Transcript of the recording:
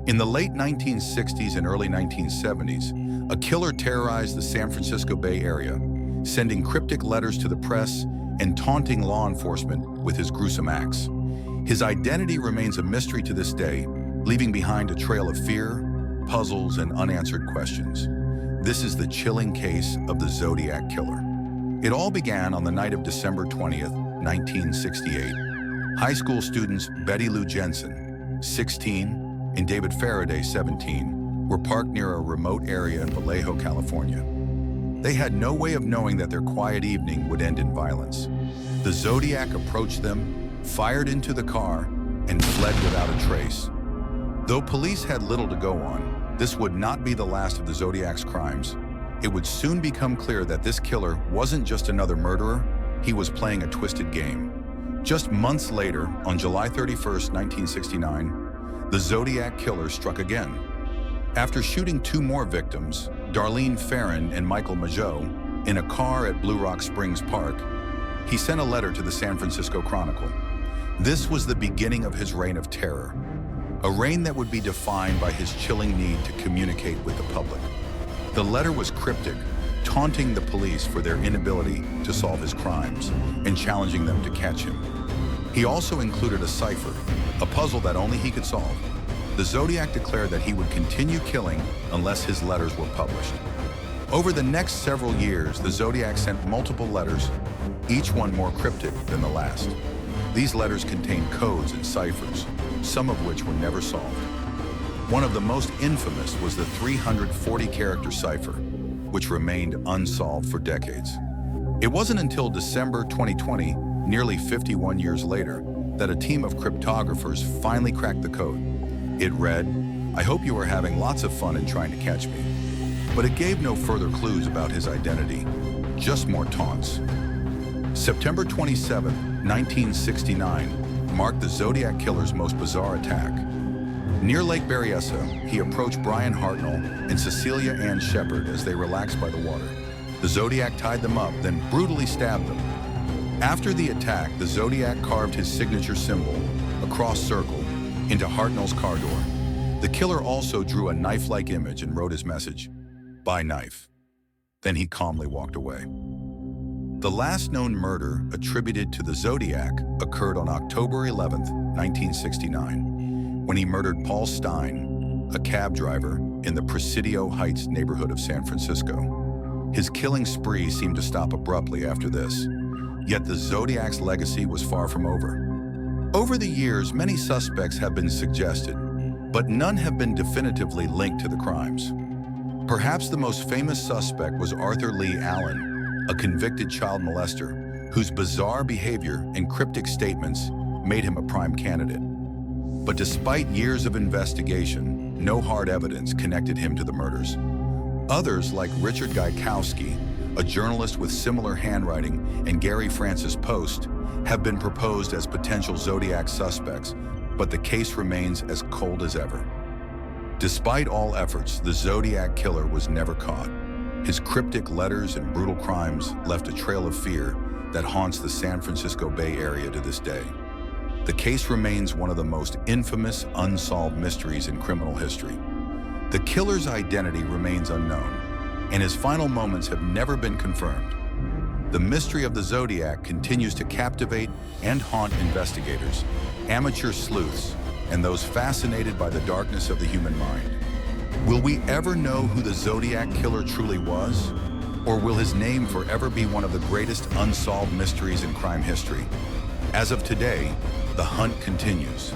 In the late 1960s and early 1970s, a killer terrorized the San Francisco Bay Area, sending cryptic letters to the press and taunting law enforcement with his gruesome acts. His identity remains a mystery to this day, leaving behind a trail of fear, puzzles, and unanswered questions. This is the chilling case of the Zodiac Killer. It all began on the night of December 20th, 1968. High school students Betty Lou Jensen, 16, and David Faraday, 17, were parked near a remote area in Vallejo, California. They had no way of knowing that their quiet evening would end in violence. The Zodiac approached them, fired into the car, and fled without a trace. Though police had little to go on, this would not be the last of the Zodiac's crimes. It would soon become clear that this killer wasn't just another murderer, he was playing a twisted game. Just months later, on July 31st, 1969, the Zodiac Killer struck again. After shooting two more victims, Darlene Ferrin and Michael Mageau, in a car at Blue Rock Springs Park, he sent a letter to the San Francisco Chronicle. This was the beginning of his reign of terror, a reign that would be defined by his chilling need to communicate with the public. The letter was cryptic, taunting the police for their inability to solve his crimes and challenging them to catch him. He also included a cipher, a puzzle that only he could solve. The Zodiac declared that he would continue killing unless his letters were published. Over the next several years, the Zodiac sent multiple letters, each one more cryptic than the last. These letters contained codes and ciphers, some of which were never solved. One of the most infamous was the 340-character cipher, which remained unsolved for decades. It wasn't until December 2020, nearly 51 years later, that a team of cryptographers finally cracked the code. It read, "I hope you are having lots of fun in trying to catch me." But it gave no further clues about his identity, just more taunts. September 27, 1969, marked the Zodiac Killer's most bizarre attack. Near Lake Berryessa, he approached Brian Hartnell and Cecilia Ann Shepard as they relaxed by the water. The Zodiac tied them up, then brutally stabbed them. After the attack, the Zodiac carved his signature symbol, a cross circle, into Hartnell's car door. The killer also drew a knife-like image and wrote his message, "By knife." Then he calmly walked away. The last known murder attributed to the Zodiac occurred on October 11th, 1969, when he murdered Paul Stein, a cab driver in the Presidio Heights neighborhood of San Francisco. His killing spree seemed to stop abruptly after this, yet the Zodiac's legacy was far from over. Over the years, many suspects have been suggested, but none have been definitively linked to the crimes. Perhaps the most famous suspect was Arthur Lee Allen, a convicted child molester whose bizarre behavior and cryptic statements made him a prime candidate. But despite years of investigation, no hard evidence connected him to the murders. Others, like Richard Gaikowski, a journalist with similar handwriting, and Gary Francis Post, have been proposed as potential Zodiac suspects, but the case remains as cold as ever. Despite all efforts, the Zodiac Killer was never caught. His cryptic letters and brutal crimes left a trail of fear that haunts the San Francisco Bay Area to this day. The case remains one of the most infamous unsolved mysteries in criminal history. The killer's identity remains unknown, and his final moments have never been confirmed. The mystery of the Zodiac continues to captivate and haunt investigators, amateur sleuths, and those fascinated by the darkness of the human mind. Will we ever know who the Zodiac Killer truly was? Or will his name forever be one of the greatest unsolved mysteries in crime history? As of today, the hunt continues.